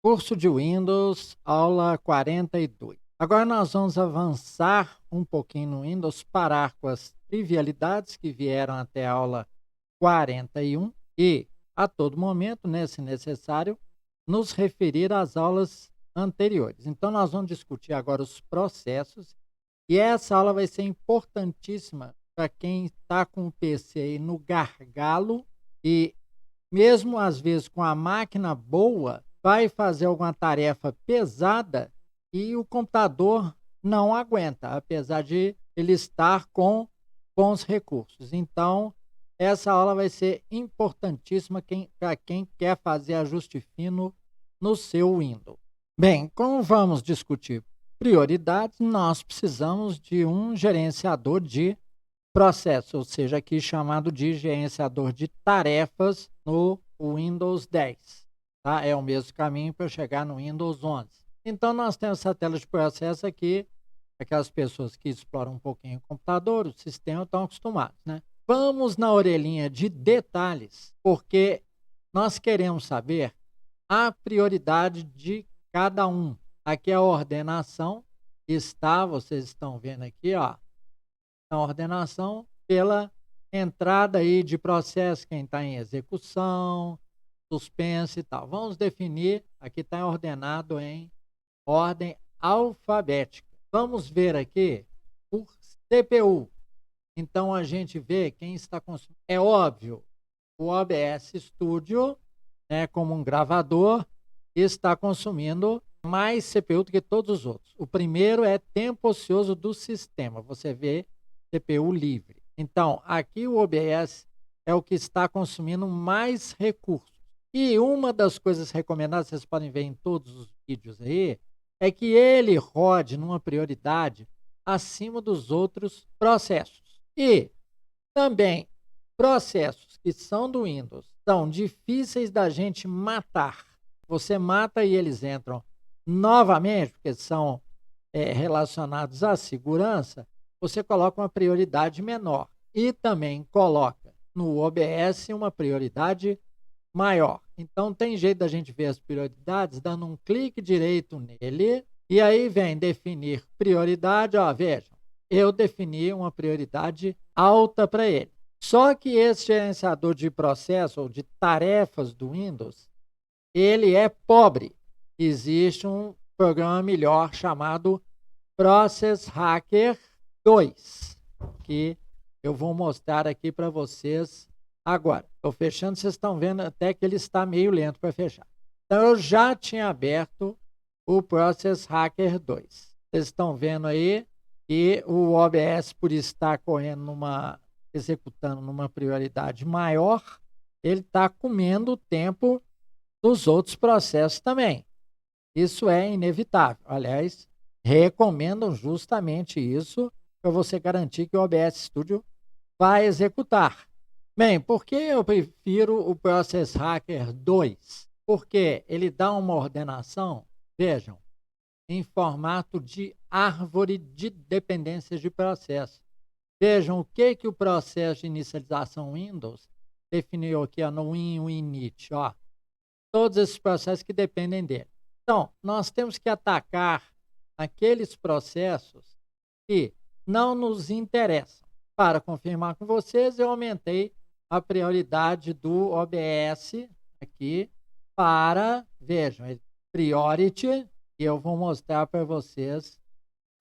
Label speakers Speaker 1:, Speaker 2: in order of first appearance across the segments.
Speaker 1: Curso de Windows, aula 42. Agora nós vamos avançar um pouquinho no Windows, parar com as trivialidades que vieram até a aula 41 e, a todo momento, né, se necessário, nos referir às aulas anteriores. Então, nós vamos discutir agora os processos e essa aula vai ser importantíssima para quem está com o PC aí no gargalo e mesmo às vezes com a máquina boa, vai fazer alguma tarefa pesada e o computador não aguenta, apesar de ele estar com bons recursos. Então, essa aula vai ser importantíssima para quem quer fazer ajuste fino no seu Windows. Bem, como vamos discutir prioridades, nós precisamos de um gerenciador de processo, ou seja, aqui chamado de gerenciador de tarefas no Windows 10. Tá? É o mesmo caminho para chegar no Windows 11. Então, nós temos essa tela de processo aqui. Aquelas pessoas que exploram um pouquinho o computador, o sistema, estão acostumados, né? Vamos na orelhinha de detalhes, porque nós queremos saber a prioridade de cada um. Aqui a ordenação está, vocês estão vendo aqui, ó, a ordenação pela entrada aí de processo, quem está em execução, suspense e tal. Vamos definir, aqui está ordenado em ordem alfabética. Vamos ver aqui por CPU. Então a gente vê quem está consumindo. É óbvio, o OBS Studio, né, como um gravador, está consumindo mais CPU do que todos os outros. O primeiro é tempo ocioso do sistema. Você vê CPU livre. Então, aqui o OBS é o que está consumindo mais recursos. E uma das coisas recomendadas, vocês podem ver em todos os vídeos aí, é que ele rode numa prioridade acima dos outros processos. E também processos que são do Windows são difíceis da gente matar. Você mata e eles entram novamente, porque são relacionados à segurança, você coloca uma prioridade menor e também coloca no OBS uma prioridade maior. Então, tem jeito da gente ver as prioridades dando um clique direito nele e aí vem definir prioridade. Ó, vejam, eu defini uma prioridade alta para ele. Só que esse gerenciador de processo ou de tarefas do Windows, ele é pobre. Existe um programa melhor chamado Process Hacker 2, que eu vou mostrar aqui para vocês agora. Estou fechando, vocês estão vendo até que ele está meio lento para fechar. Então, eu já tinha aberto o Process Hacker 2. Vocês estão vendo aí que o OBS, por estar executando numa prioridade maior, ele está comendo o tempo dos outros processos também. Isso é inevitável. Aliás, recomendam justamente isso para você garantir que o OBS Studio vai executar. Bem, por que eu prefiro o Process Hacker 2? Porque ele dá uma ordenação, vejam, em formato de árvore de dependências de processo. Vejam o que o processo de inicialização Windows definiu aqui ó, no WinInit. Ó, todos esses processos que dependem dele. Então, nós temos que atacar aqueles processos que não nos interessam. Para confirmar com vocês, eu aumentei a prioridade do OBS aqui para, vejam, Priority, e eu vou mostrar para vocês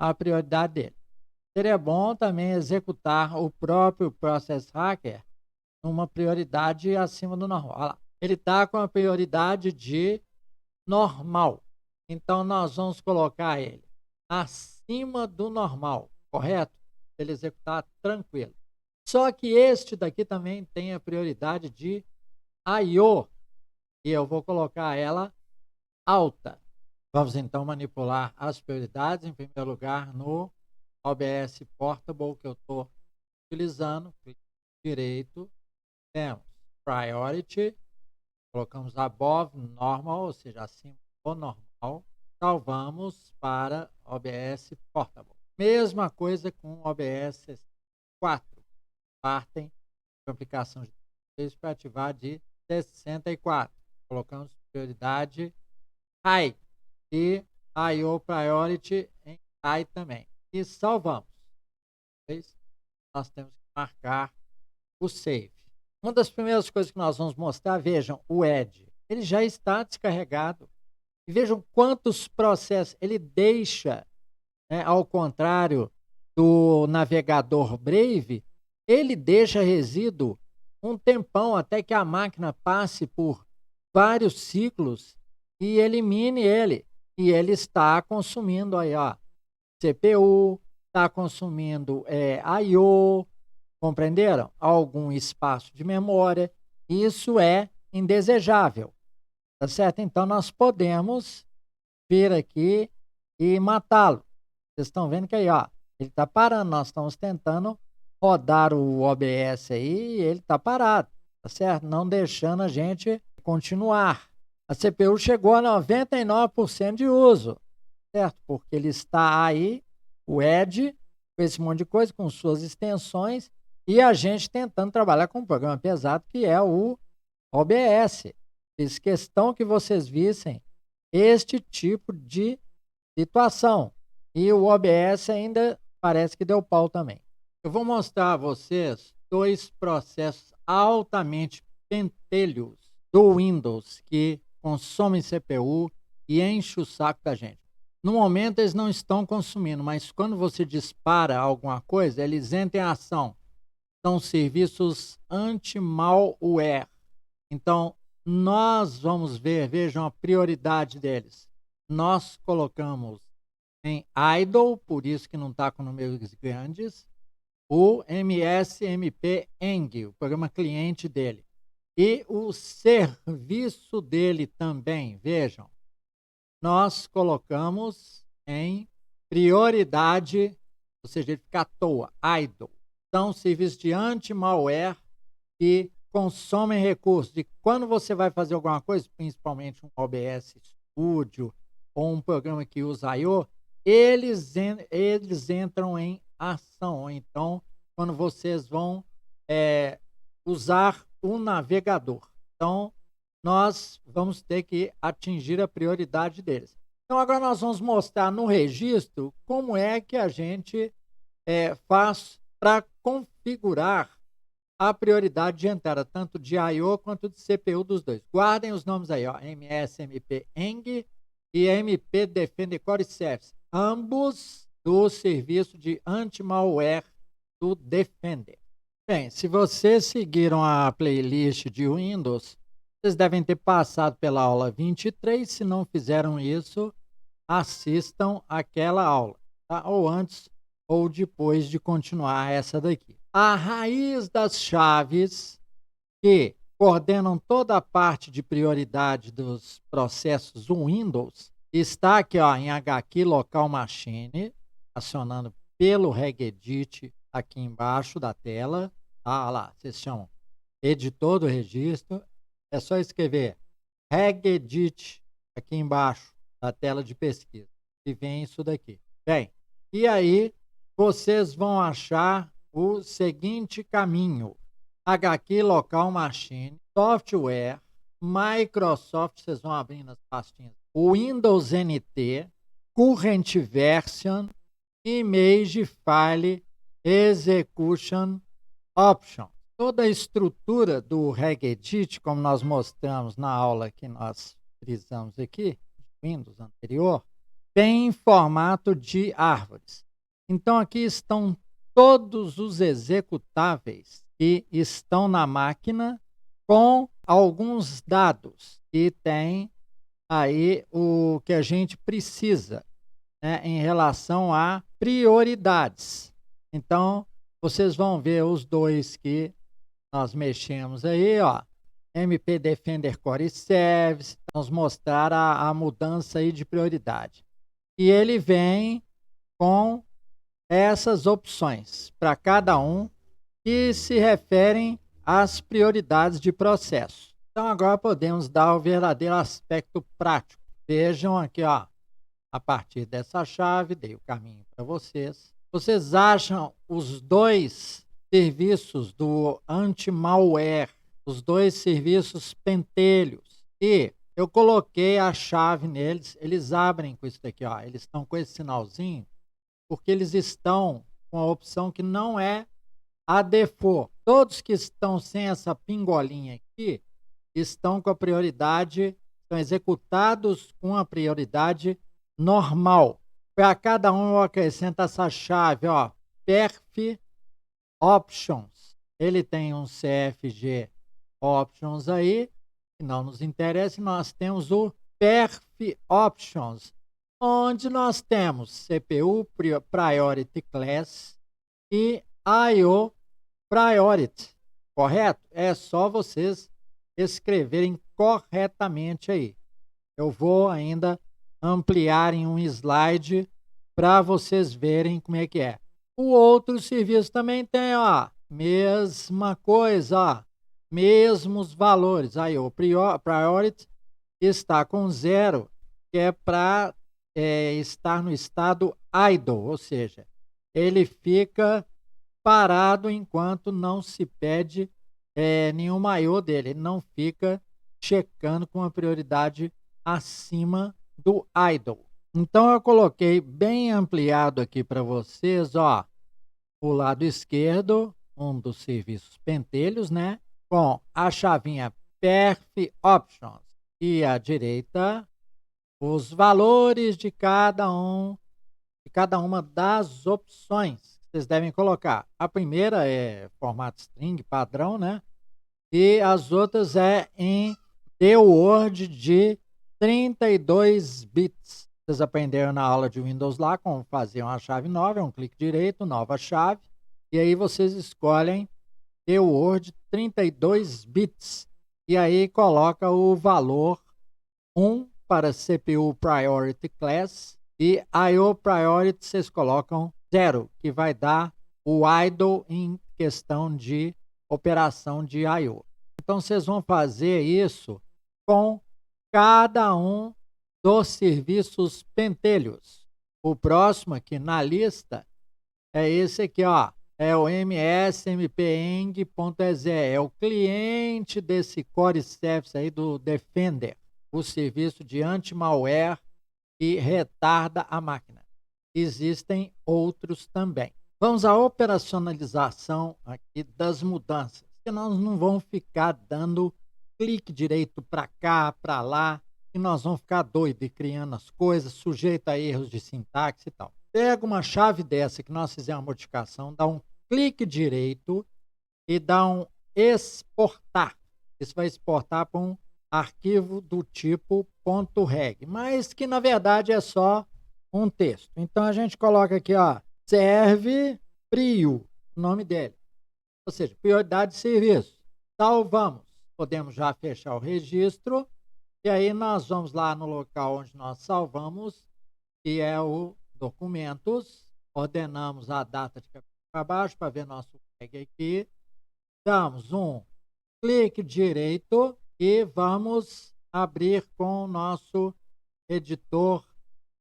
Speaker 1: a prioridade dele. Seria bom também executar o próprio Process Hacker numa prioridade acima do normal. Olha lá. Ele está com a prioridade de normal. Então, nós vamos colocar ele acima do normal, correto? Ele executar tranquilo. Só que este daqui também tem a prioridade de I/O e eu vou colocar ela alta. Vamos então manipular as prioridades. Em primeiro lugar, no OBS Portable que eu estou utilizando, clique direito, temos Priority, colocamos above normal, ou seja, acima do normal, salvamos para OBS Portable. Mesma coisa com OBS 4. Partem de aplicação de para ativar de 64. Colocamos prioridade High e I/O Priority em High também. E salvamos. Nós temos que marcar o Save. Uma das primeiras coisas que nós vamos mostrar, vejam, o Edge. Ele já está descarregado. E vejam quantos processos ele deixa, né, ao contrário do navegador Brave, ele deixa resíduo um tempão até que a máquina passe por vários ciclos e elimine ele. E ele está consumindo aí, ó, CPU, está consumindo I/O, compreenderam? Algum espaço de memória. Isso é indesejável, tá certo? Então, nós podemos vir aqui e matá-lo. Vocês estão vendo que aí, ó, ele está parando. Nós estamos tentando rodar o OBS aí e ele está parado, tá certo? Não deixando a gente continuar. A CPU chegou a 99% de uso, certo? Porque ele está aí, o Edge, com esse monte de coisa, com suas extensões, e a gente tentando trabalhar com um programa pesado que é o OBS. Fiz questão que vocês vissem este tipo de situação. E o OBS ainda parece que deu pau também. Eu vou mostrar a vocês dois processos altamente pentelhos do Windows que consomem CPU e enchem o saco da gente. No momento eles não estão consumindo, mas quando você dispara alguma coisa, eles entram em ação. São serviços anti-malware. Então, nós vamos ver, vejam a prioridade deles. Nós colocamos em idle, por isso que não está com números grandes, o MSMP-Eng, o programa cliente dele. E o serviço dele também, vejam, nós colocamos em prioridade, ou seja, ele fica à toa, idle. São serviços de anti-malware que consomem recursos. E quando você vai fazer alguma coisa, principalmente um OBS Studio ou um programa que usa I/O, eles entram em ação. Então, quando vocês vão usar o navegador. Então, nós vamos ter que atingir a prioridade deles. Então, agora nós vamos mostrar no registro como é que a gente faz para configurar a prioridade de entrada, tanto de I/O quanto de CPU dos dois. Guardem os nomes aí, ó, MSMP-Eng e MP Defender Core Service, ambos do serviço de anti-malware do Defender. Bem, se vocês seguiram a playlist de Windows, vocês devem ter passado pela aula 23. Se não fizeram isso, assistam aquela aula, tá? Ou antes ou depois de continuar essa daqui. A raiz das chaves que coordenam toda a parte de prioridade dos processos do Windows está aqui, ó, em HKey Local Machine, acionando pelo regedit aqui embaixo da tela. Ah, lá, vocês chamam editor do registro. É só escrever regedit aqui embaixo da tela de pesquisa e vem isso daqui. Bem, e aí vocês vão achar o seguinte caminho: HKey Local Machine, Software, Microsoft, vocês vão abrir nas pastinhas, Windows NT, Current Version, Image File, Execution Option. Toda a estrutura do regedit, como nós mostramos na aula que nós frisamos aqui, Windows anterior, tem em formato de árvores. Então, aqui estão todos os executáveis que estão na máquina com alguns dados e tem aí o que a gente precisa, né, em relação a prioridades. Então, vocês vão ver os dois que nós mexemos aí, ó, MP Defender Core Service, vamos mostrar a mudança aí de prioridade. E ele vem com essas opções para cada um que se referem às prioridades de processo. Então, agora podemos dar o verdadeiro aspecto prático. Vejam aqui, ó, a partir dessa chave, dei o caminho para vocês. Vocês acham os dois serviços do anti-malware, os dois serviços pentelhos. E eu coloquei a chave neles, eles abrem com isso daqui, ó. Eles estão com esse sinalzinho, porque eles estão com a opção que não é a default. Todos que estão sem essa pingolinha aqui estão com a prioridade, estão executados com a prioridade normal. Para cada um eu acrescento essa chave, ó, perf options. Ele tem um CFG options aí, que não nos interessa, nós temos o perf options, onde nós temos CPU priority class e IO priority, correto? É só vocês escreverem corretamente aí. Eu vou ainda ampliar em um slide para vocês verem como é que é. O outro serviço também tem, ó, mesma coisa, ó, mesmos valores. Aí o priority está com 0, que é para estar no estado idle, ou seja, ele fica parado enquanto não se pede nenhum I/O dele. Ele não fica checando com a prioridade acima do idle. Então eu coloquei bem ampliado aqui para vocês, ó, o lado esquerdo, um dos serviços pentelhos, né, com a chavinha perf options, e à direita os valores de cada uma das opções que vocês devem colocar. A primeira é formato string padrão, né? E as outras é em DWORD de 32 bits. Vocês aprenderam na aula de Windows lá como fazer uma chave nova, um clique direito, nova chave, e aí vocês escolhem DWORD 32 bits, e aí coloca o valor 1 para CPU Priority Class e IO Priority vocês colocam 0, que vai dar o idle em questão de operação de IO. Então vocês vão fazer isso com cada um dos serviços pentelhos. O próximo aqui na lista é esse aqui, ó. É o msmpeng.exe, é o cliente desse Core Service aí do Defender, o serviço de anti-malware e retarda a máquina. Existem outros também. Vamos à operacionalização aqui das mudanças, que nós não vamos ficar dando clique direito para cá, para lá, e nós vamos ficar doidos e criando as coisas, sujeito a erros de sintaxe e tal. Pega uma chave dessa que nós fizemos a modificação, dá um clique direito e dá um exportar. Isso vai exportar para um arquivo do tipo .reg, mas que na verdade é só um texto. Então a gente coloca aqui, ó, serve prio, o nome dele, ou seja, prioridade de serviço. Salvamos. Podemos já fechar o registro e aí nós vamos lá no local onde nós salvamos, que é o documentos, ordenamos a data de cabeça para baixo para ver nosso reg aqui, damos um clique direito e vamos abrir com o nosso editor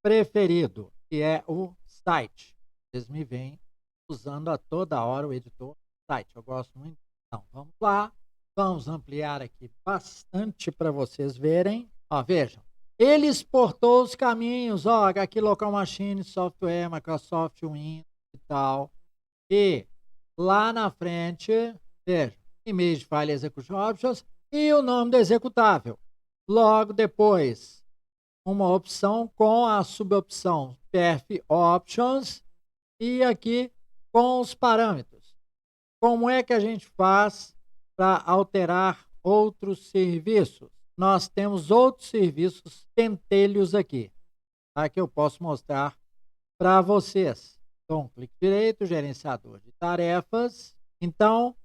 Speaker 1: preferido, que é o site. Vocês me veem usando a toda hora o editor site, eu gosto muito. Então, vamos lá, vamos ampliar aqui bastante para vocês verem. Ó, vejam, ele exportou os caminhos, ó, aqui Local Machine, Software, Microsoft Windows e tal. E lá na frente, veja, Image File Execution Options e o nome do executável. Logo depois, uma opção com a subopção perf options e aqui com os parâmetros. Como é que a gente faz para alterar outros serviços? Nós temos outros serviços pentelhos aqui, tá? Que eu posso mostrar para vocês. Então, clique direito, gerenciador de tarefas. Então,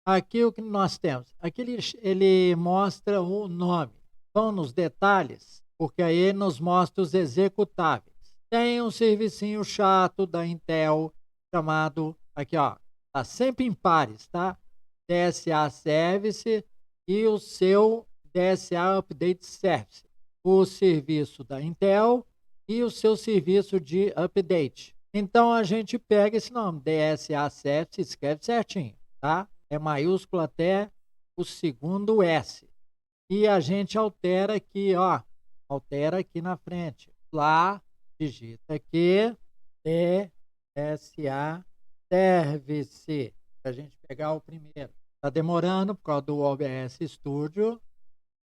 Speaker 1: aqui o que nós temos? Aqui ele mostra o nome. Vamos nos detalhes, porque aí ele nos mostra os executáveis. Tem um servicinho chato da Intel chamado, aqui ó, tá sempre em pares, tá? DSA Service e o seu DSA Update Service. O serviço da Intel e o seu serviço de update. Então a gente pega esse nome, DSA Service, escreve certinho, tá? É maiúsculo até o segundo S. e a gente altera aqui, ó, altera aqui na frente. Lá, digita aqui, DSA Service, para a gente pegar o primeiro. Está demorando por causa do OBS Studio.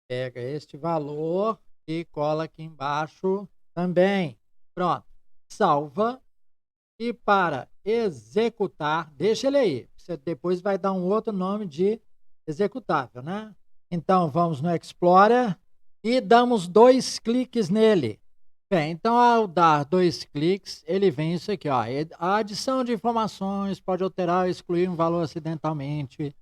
Speaker 1: Pega este valor e cola aqui embaixo também. Pronto. Salva. E para executar, deixa ele aí. Você depois vai dar um outro nome de executável, né? Então, vamos no Explorer e damos 2 cliques nele. Bem, então ao dar 2 cliques, ele vem isso aqui, ó. A adição de informações pode alterar ou excluir um valor acidentalmente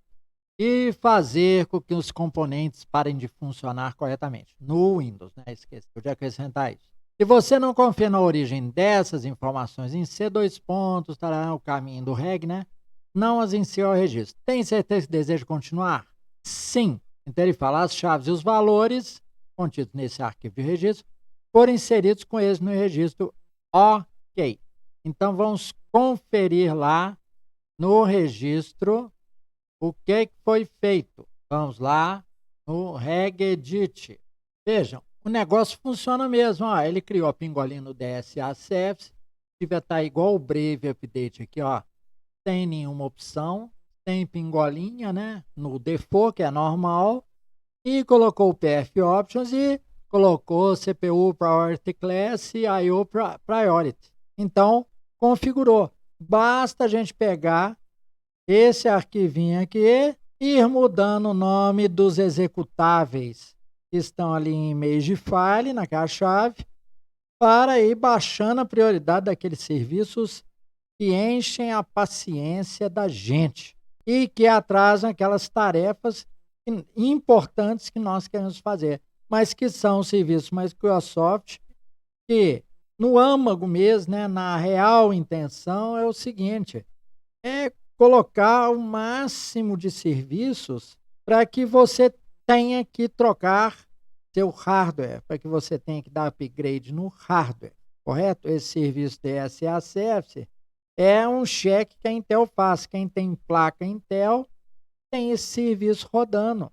Speaker 1: e fazer com que os componentes parem de funcionar corretamente. No Windows, né? Esqueci de acrescentar isso. Se você não confia na origem dessas informações em C, estará o caminho do reg, né? Não as inicia ao registro. Tem certeza que deseja continuar? Sim. Então ele fala, as chaves e os valores contidos nesse arquivo de registro foram inseridos com eles no registro OK. Então vamos conferir lá no registro o que foi feito. Vamos lá no regedit. Vejam, o negócio funciona mesmo. Ó, ele criou a pingolinha no DSA Service. Devia estar igual o Brave Update aqui, ó. Sem nenhuma opção. Tem pingolinha, né? No default, que é normal. E colocou o PF Options e colocou CPU Priority Class e IO Priority. Então, configurou. Basta a gente pegar esse arquivinho aqui e ir mudando o nome dos executáveis que estão ali em image file, naquela chave, para ir baixando a prioridade daqueles serviços que enchem a paciência da gente e que atrasam aquelas tarefas importantes que nós queremos fazer, mas que são serviços Microsoft que, no âmago mesmo, né, na real intenção, é o seguinte, é colocar o máximo de serviços para que você tenha que trocar seu hardware, para que você tenha que dar upgrade no hardware, correto? Esse serviço DSA Service é um cheque que a Intel faz. Quem tem placa Intel tem esse serviço rodando.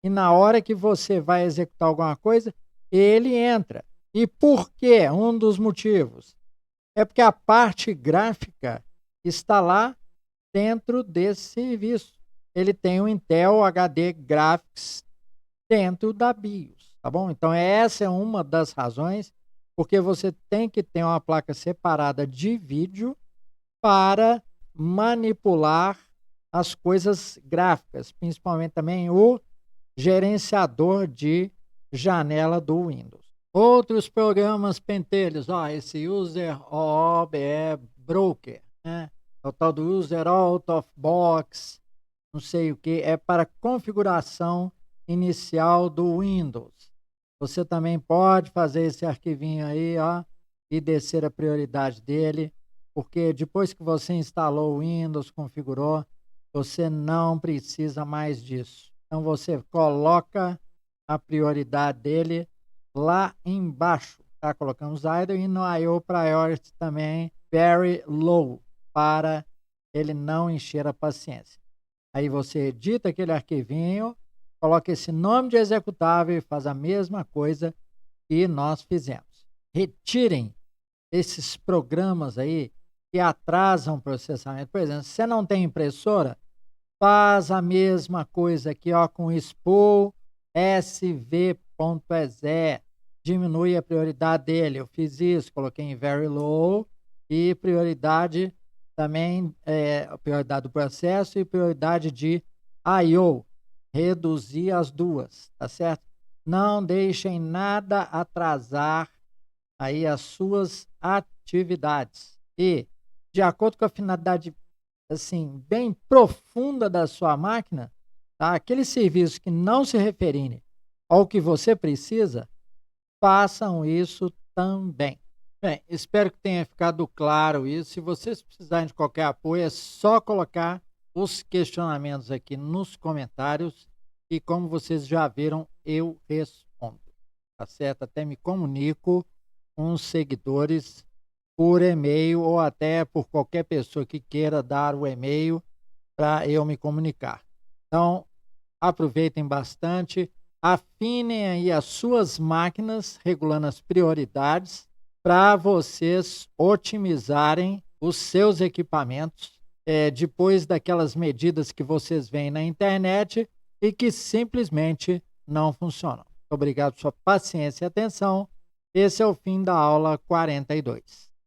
Speaker 1: E na hora que você vai executar alguma coisa, ele entra. E por quê? Um dos motivos é porque a parte gráfica está lá dentro desse serviço. Ele tem o Intel HD Graphics dentro da BIOS, tá bom? Então essa é uma das razões porque você tem que ter uma placa separada de vídeo para manipular as coisas gráficas, principalmente também o gerenciador de janela do Windows. Outros programas pentelhos, ó, esse User OBE Broker, né? É o tal do User Out of Box, não sei o que, é para configuração inicial do Windows. Você também pode fazer esse arquivinho aí, ó, e descer a prioridade dele, porque depois que você instalou o Windows, configurou, você não precisa mais disso. Então você coloca a prioridade dele lá embaixo, tá? Colocamos idle e no IO Priority também very low, para ele não encher a paciência. Aí você edita aquele arquivinho, coloca esse nome de executável e faz a mesma coisa que nós fizemos. Retirem esses programas aí que atrasam o processamento. Por exemplo, se você não tem impressora, faz a mesma coisa aqui, ó, com spool sv.exe. Diminui a prioridade dele. Eu fiz isso, coloquei em very low e prioridade também, prioridade do processo e prioridade de I/O. Reduzir as duas, tá certo? Não deixem nada atrasar aí as suas atividades. E, de acordo com a finalidade assim, bem profunda da sua máquina, tá? Aqueles serviços que não se referirem ao que você precisa, façam isso também. Bem, espero que tenha ficado claro isso. Se vocês precisarem de qualquer apoio, é só colocar os questionamentos aqui nos comentários e, como vocês já viram, eu respondo, tá certo? Até me comunico com os seguidores por e-mail ou até por qualquer pessoa que queira dar o e-mail para eu me comunicar. Então, aproveitem bastante. afinem aí as suas máquinas, regulando as prioridades, para vocês otimizarem os seus equipamentos, depois daquelas medidas que vocês veem na internet e que simplesmente não funcionam. Obrigado por sua paciência e atenção. Esse é o fim da aula 42.